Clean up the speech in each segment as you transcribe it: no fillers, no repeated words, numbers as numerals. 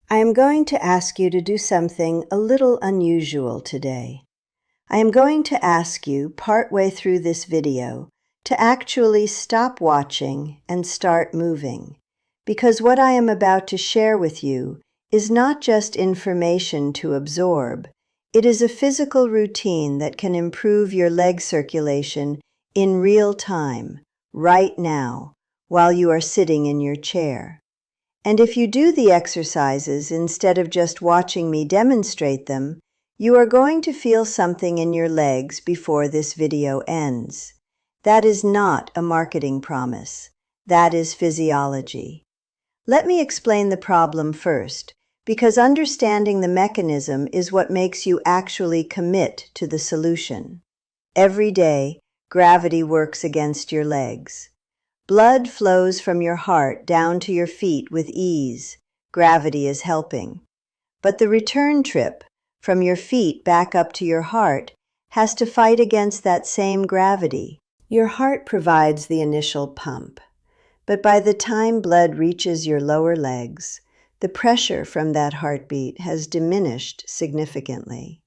I am going to ask you to do something a little unusual today. I am going to ask you, partway through this video, to actually stop watching and start moving, because what I am about to share with you is not just information to absorb, it is a physical routine that can improve your leg circulation in real time, right now, while you are sitting in your chair. And if you do the exercises instead of just watching me demonstrate them, you are going to feel something in your legs before this video ends. That is not a marketing promise. That is physiology. Let me explain the problem first, because understanding the mechanism is what makes you actually commit to the solution. Every day, gravity works against your legs. Blood flows from your heart down to your feet with ease. Gravity is helping. But the return trip, from your feet back up to your heart, has to fight against that same gravity. Your heart provides the initial pump, but by the time blood reaches your lower legs, the pressure from that heartbeat has diminished significantly.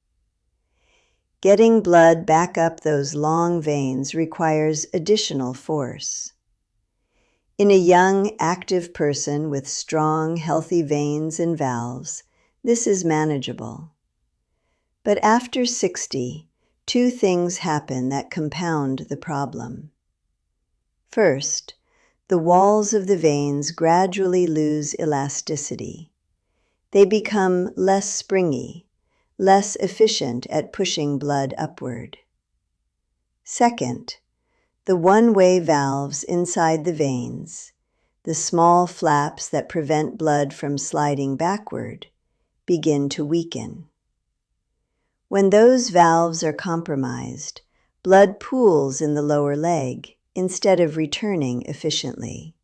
Getting blood back up those long veins requires additional force. In a young, active person with strong, healthy veins and valves, this is manageable. But after 60, two things happen that compound the problem. First, the walls of the veins gradually lose elasticity. They become less springy, less efficient at pushing blood upward. Second, the one-way valves inside the veins, the small flaps that prevent blood from sliding backward, begin to weaken. When those valves are compromised, blood pools in the lower leg instead of returning efficiently.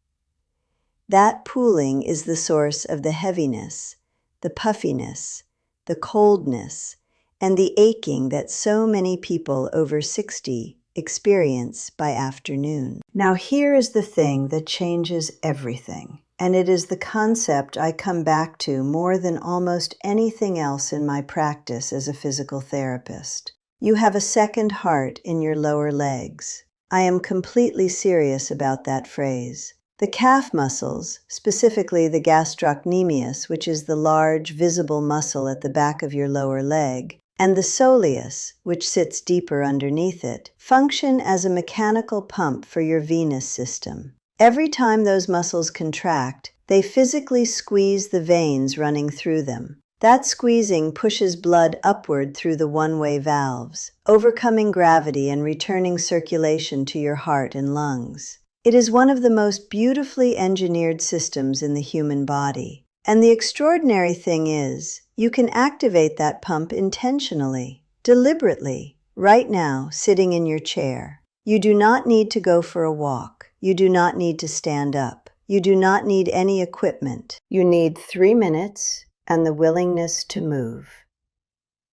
That pooling is the source of the heaviness, the puffiness, the coldness, and the aching that so many people over 60 experience by afternoon. Now here is the thing that changes everything, and it is the concept I come back to more than almost anything else in my practice as a physical therapist. You have a second heart in your lower legs. I am completely serious about that phrase. The calf muscles, specifically the gastrocnemius, which is the large, visible muscle at the back of your lower leg, and the soleus, which sits deeper underneath it, function as a mechanical pump for your venous system. Every time those muscles contract, they physically squeeze the veins running through them. That squeezing pushes blood upward through the one-way valves, overcoming gravity and returning circulation to your heart and lungs. It is one of the most beautifully engineered systems in the human body. And the extraordinary thing is, you can activate that pump intentionally, deliberately, right now, sitting in your chair. You do not need to go for a walk. You do not need to stand up. You do not need any equipment. You need 3 minutes and the willingness to move.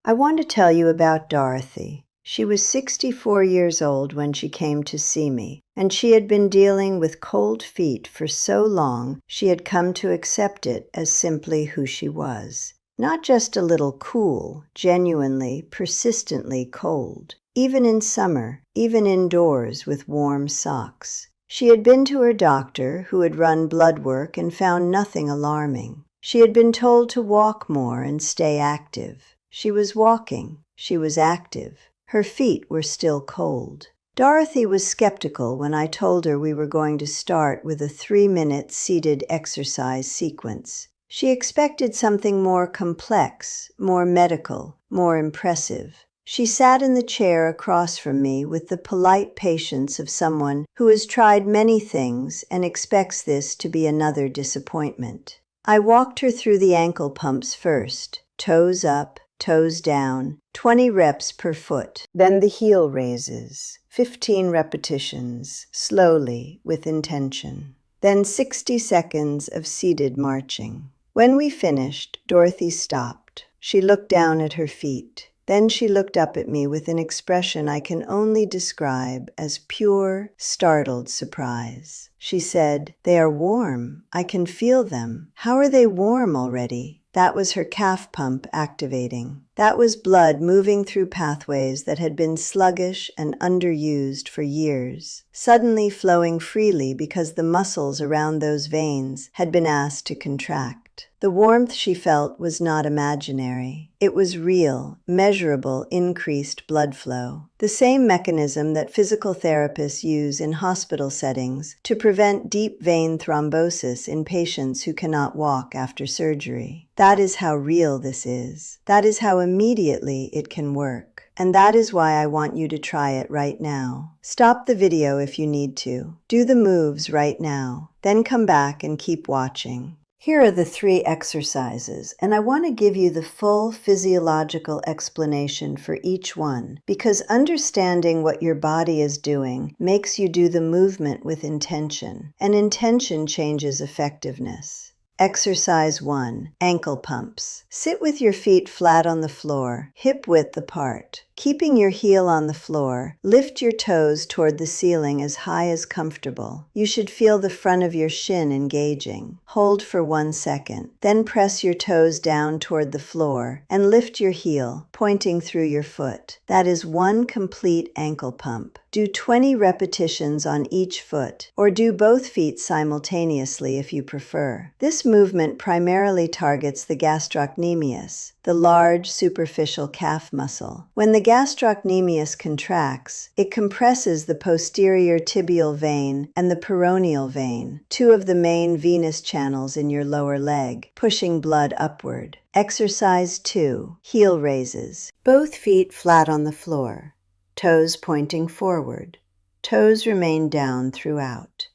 I want to tell you about Dorothy. She was 64 years old when she came to see me, and she had been dealing with cold feet for so long she had come to accept it as simply who she was. Not just a little cool, genuinely, persistently cold. Even in summer, even indoors with warm socks. She had been to her doctor, who had run blood work and found nothing alarming. She had been told to walk more and stay active. She was walking. She was active. Her feet were still cold. Dorothy was skeptical when I told her we were going to start with a 3-minute seated exercise sequence. She expected something more complex, more medical, more impressive. She sat in the chair across from me with the polite patience of someone who has tried many things and expects this to be another disappointment. I walked her through the ankle pumps first, toes up, toes down, 20 reps per foot. Then the heel raises, 15 repetitions, slowly, with intention. Then 60 seconds of seated marching. When we finished, Dorothy stopped. She looked down at her feet. Then she looked up at me with an expression I can only describe as pure, startled surprise. She said, "They are warm. I can feel them." "How are they warm already?" That was her calf pump activating. That was blood moving through pathways that had been sluggish and underused for years, suddenly flowing freely because the muscles around those veins had been asked to contract. The warmth she felt was not imaginary. It was real, measurable, increased blood flow. The same mechanism that physical therapists use in hospital settings to prevent deep vein thrombosis in patients who cannot walk after surgery. That is how real this is. That is how immediately it can work. And that is why I want you to try it right now. Stop the video if you need to. Do the moves right now. Then come back and keep watching. Here are the 3 exercises, and I want to give you the full physiological explanation for each one, because understanding what your body is doing makes you do the movement with intention, and intention changes effectiveness. Exercise 1. Ankle pumps. Sit with your feet flat on the floor, hip width apart. Keeping your heel on the floor, lift your toes toward the ceiling as high as comfortable. You should feel the front of your shin engaging. Hold for 1 second. Then press your toes down toward the floor and lift your heel, pointing through your foot. That is 1 complete ankle pump. Do 20 repetitions on each foot, or do both feet simultaneously if you prefer. This movement primarily targets the gastrocnemius, the large superficial calf muscle. When the gastrocnemius contracts, it compresses the posterior tibial vein and the peroneal vein, 2 of the main venous channels in your lower leg, pushing blood upward. Exercise 2. Heel raises. Both feet flat on the floor, toes pointing forward. Toes remain down throughout.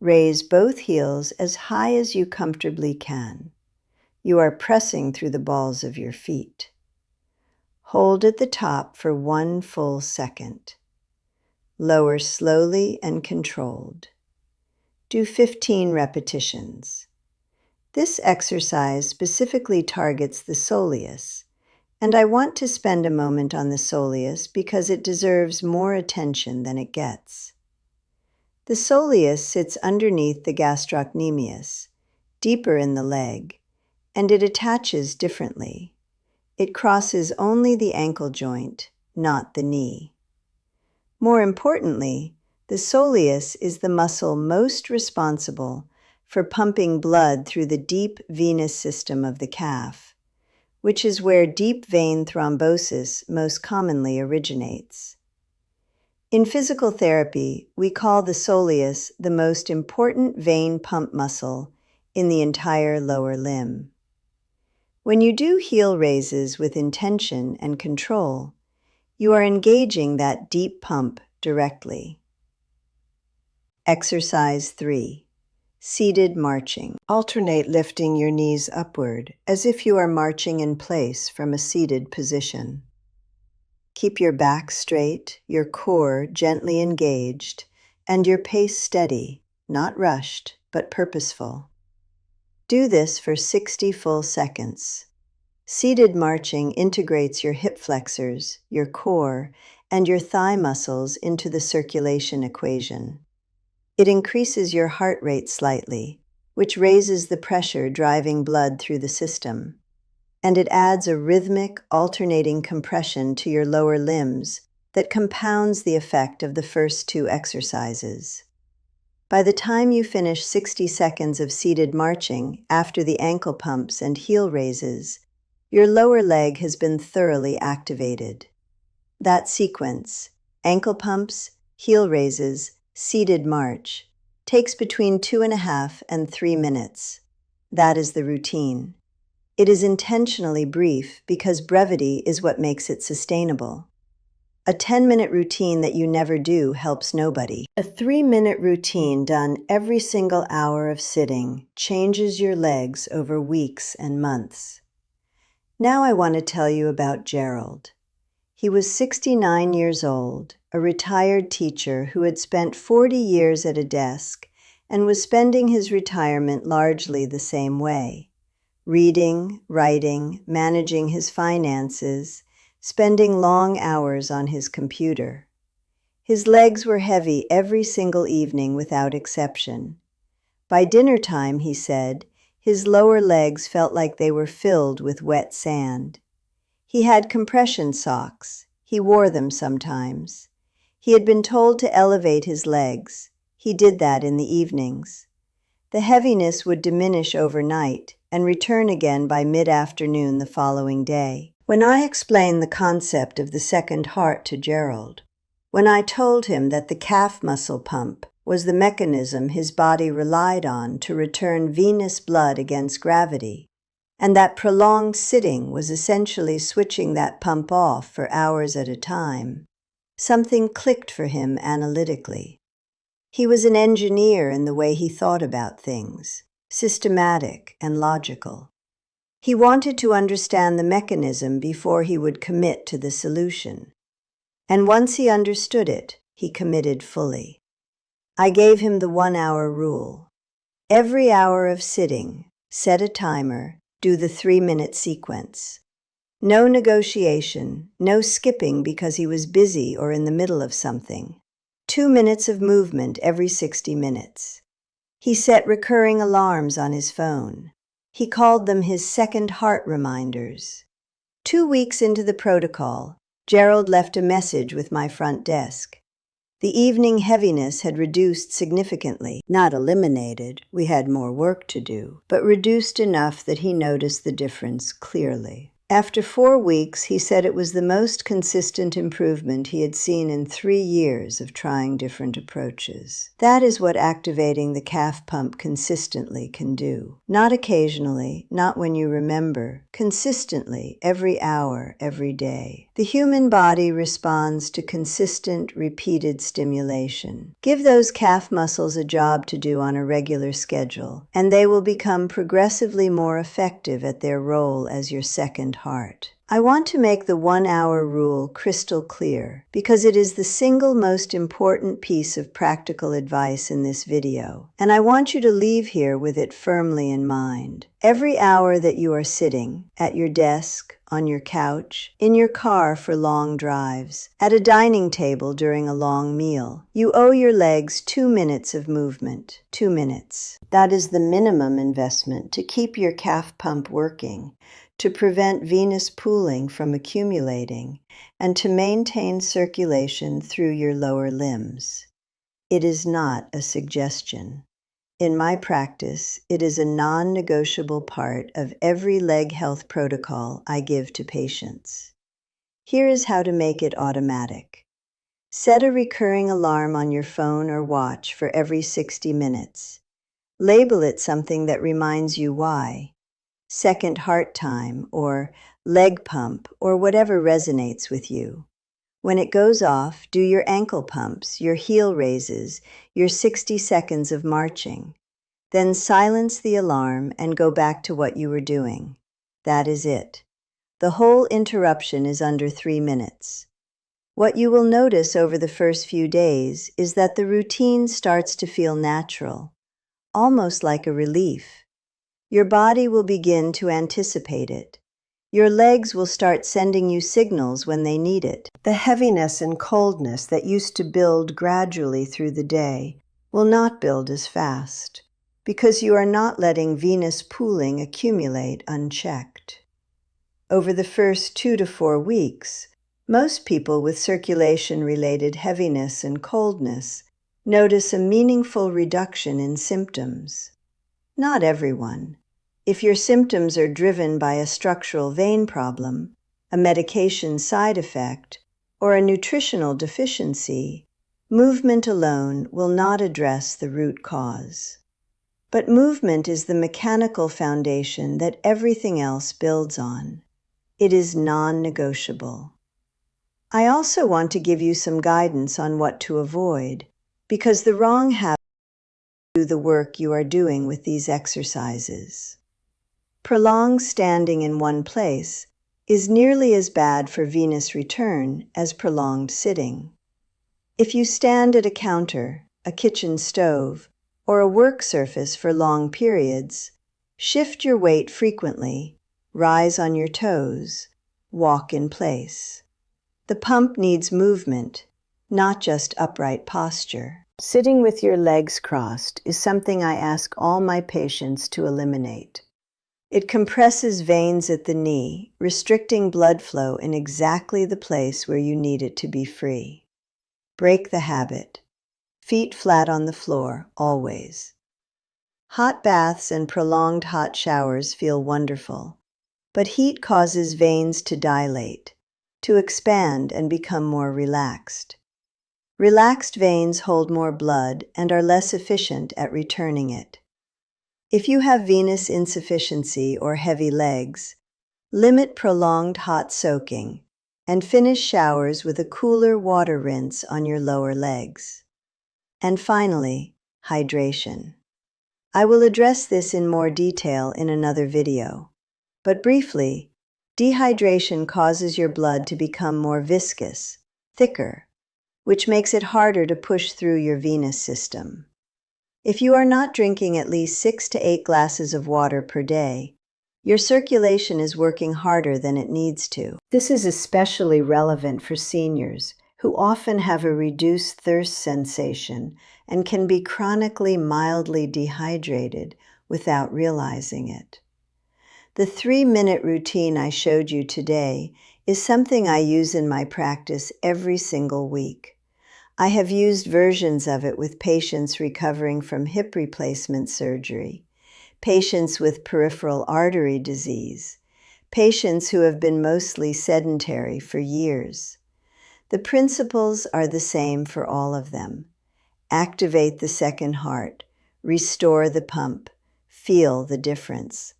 Raise both heels as high as you comfortably can. You are pressing through the balls of your feet. Hold at the top for 1 full second. Lower slowly and controlled. Do 15 repetitions. This exercise specifically targets the soleus, and I want to spend a moment on the soleus because it deserves more attention than it gets. The soleus sits underneath the gastrocnemius, deeper in the leg, and it attaches differently. It crosses only the ankle joint, not the knee. More importantly, the soleus is the muscle most responsible for pumping blood through the deep venous system of the calf, which is where deep vein thrombosis most commonly originates. In physical therapy, we call the soleus the most important vein pump muscle in the entire lower limb. When you do heel raises with intention and control, you are engaging that deep pump directly. Exercise 3. Seated marching. Alternate lifting your knees upward as if you are marching in place from a seated position. Keep your back straight, your core gently engaged, and your pace steady, not rushed, but purposeful. Do this for 60 full seconds. Seated marching integrates your hip flexors, your core, and your thigh muscles into the circulation equation. It increases your heart rate slightly, which raises the pressure driving blood through the system. And it adds a rhythmic, alternating compression to your lower limbs that compounds the effect of the first 2 exercises. By the time you finish 60 seconds of seated marching after the ankle pumps and heel raises, your lower leg has been thoroughly activated. That sequence, ankle pumps, heel raises, seated march, takes between 2.5 and 3 minutes. That is the routine. It is intentionally brief because brevity is what makes it sustainable. A 10-minute routine that you never do helps nobody. A 3-minute routine done every single hour of sitting changes your legs over weeks and months. Now I want to tell you about Gerald. He was 69 years old, a retired teacher who had spent 40 years at a desk and was spending his retirement largely the same way. Reading, writing, managing his finances, spending long hours on his computer. His legs were heavy every single evening without exception. By dinner time, he said, his lower legs felt like they were filled with wet sand. He had compression socks. He wore them sometimes. He had been told to elevate his legs. He did that in the evenings. The heaviness would diminish overnight and return again by mid-afternoon the following day. When I explained the concept of the second heart to Gerald, when I told him that the calf muscle pump was the mechanism his body relied on to return venous blood against gravity, and that prolonged sitting was essentially switching that pump off for hours at a time, something clicked for him analytically. He was an engineer in the way he thought about things, systematic and logical. He wanted to understand the mechanism before he would commit to the solution. And once he understood it, he committed fully. I gave him the 1-hour rule. Every hour of sitting, set a timer, do the 3-minute sequence. No negotiation, no skipping because he was busy or in the middle of something. 2 minutes of movement every 60 minutes. He set recurring alarms on his phone. He called them his second heart reminders. 2 weeks into the protocol, Gerald left a message with my front desk. The evening heaviness had reduced significantly, not eliminated, we had more work to do, but reduced enough that he noticed the difference clearly. After 4 weeks, he said it was the most consistent improvement he had seen in 3 years of trying different approaches. That is what activating the calf pump consistently can do. Not occasionally, not when you remember, consistently, every hour, every day. The human body responds to consistent, repeated stimulation. Give those calf muscles a job to do on a regular schedule, and they will become progressively more effective at their role as your second heart. I want to make the 1-hour rule crystal clear because it is the single most important piece of practical advice in this video, and I want you to leave here with it firmly in mind. Every hour that you are sitting, at your desk, on your couch, in your car for long drives, at a dining table during a long meal, you owe your legs 2 minutes of movement. 2 minutes. That is the minimum investment to keep your calf pump working, to prevent venous pooling from accumulating, and to maintain circulation through your lower limbs. It is not a suggestion. In my practice, it is a non-negotiable part of every leg health protocol I give to patients. Here is how to make it automatic. Set a recurring alarm on your phone or watch for every 60 minutes. Label it something that reminds you why. Second heart time, or leg pump, or whatever resonates with you. When it goes off, do your ankle pumps, your heel raises, your 60 seconds of marching. Then silence the alarm and go back to what you were doing. That is it. The whole interruption is under 3 minutes. What you will notice over the first few days is that the routine starts to feel natural, almost like a relief. Your body will begin to anticipate it. Your legs will start sending you signals when they need it. The heaviness and coldness that used to build gradually through the day will not build as fast, because you are not letting venous pooling accumulate unchecked. Over the first 2 to 4 weeks, most people with circulation-related heaviness and coldness notice a meaningful reduction in symptoms. Not everyone. If your symptoms are driven by a structural vein problem, a medication side effect, or a nutritional deficiency, movement alone will not address the root cause. But movement is the mechanical foundation that everything else builds on. It is non-negotiable. I also want to give you some guidance on what to avoid, because the wrong habit is to do the work you are doing with these exercises. Prolonged standing in one place is nearly as bad for venous return as prolonged sitting. If you stand at a counter, a kitchen stove, or a work surface for long periods, shift your weight frequently, rise on your toes, walk in place. The pump needs movement, not just upright posture. Sitting with your legs crossed is something I ask all my patients to eliminate. It compresses veins at the knee, restricting blood flow in exactly the place where you need it to be free. Break the habit. Feet flat on the floor, always. Hot baths and prolonged hot showers feel wonderful, but heat causes veins to dilate, to expand and become more relaxed. Relaxed veins hold more blood and are less efficient at returning it. If you have venous insufficiency or heavy legs, limit prolonged hot soaking and finish showers with a cooler water rinse on your lower legs. And finally, hydration. I will address this in more detail in another video, but briefly, dehydration causes your blood to become more viscous, thicker, which makes it harder to push through your venous system. If you are not drinking at least 6 to 8 glasses of water per day, your circulation is working harder than it needs to. This is especially relevant for seniors who often have a reduced thirst sensation and can be chronically mildly dehydrated without realizing it. The 3-minute routine I showed you today is something I use in my practice every single week. I have used versions of it with patients recovering from hip replacement surgery, patients with peripheral artery disease, patients who have been mostly sedentary for years. The principles are the same for all of them. Activate the second heart, restore the pump, feel the difference.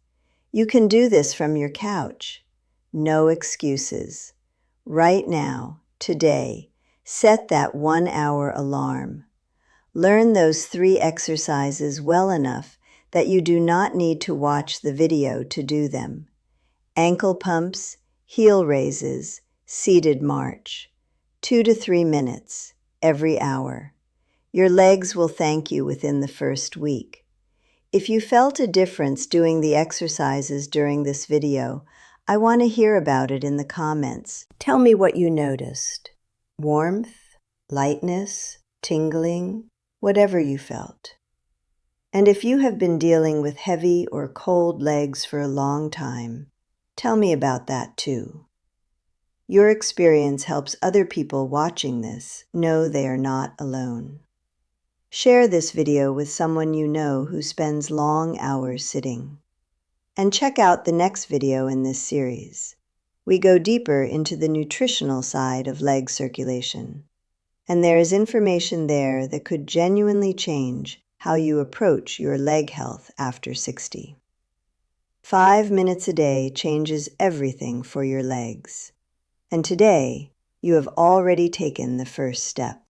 You can do this from your couch. No excuses. Right now, today, set that 1-hour alarm. Learn those 3 exercises well enough that you do not need to watch the video to do them. Ankle pumps, heel raises, seated march. 2 to 3 minutes, every hour. Your legs will thank you within the first week. If you felt a difference doing the exercises during this video, I want to hear about it in the comments. Tell me what you noticed. Warmth, lightness, tingling, whatever you felt. And if you have been dealing with heavy or cold legs for a long time, tell me about that too. Your experience helps other people watching this know they are not alone. Share this video with someone you know who spends long hours sitting. And check out the next video in this series. We go deeper into the nutritional side of leg circulation. And there is information there that could genuinely change how you approach your leg health after 60. 5 minutes a day changes everything for your legs. And today, you have already taken the first step.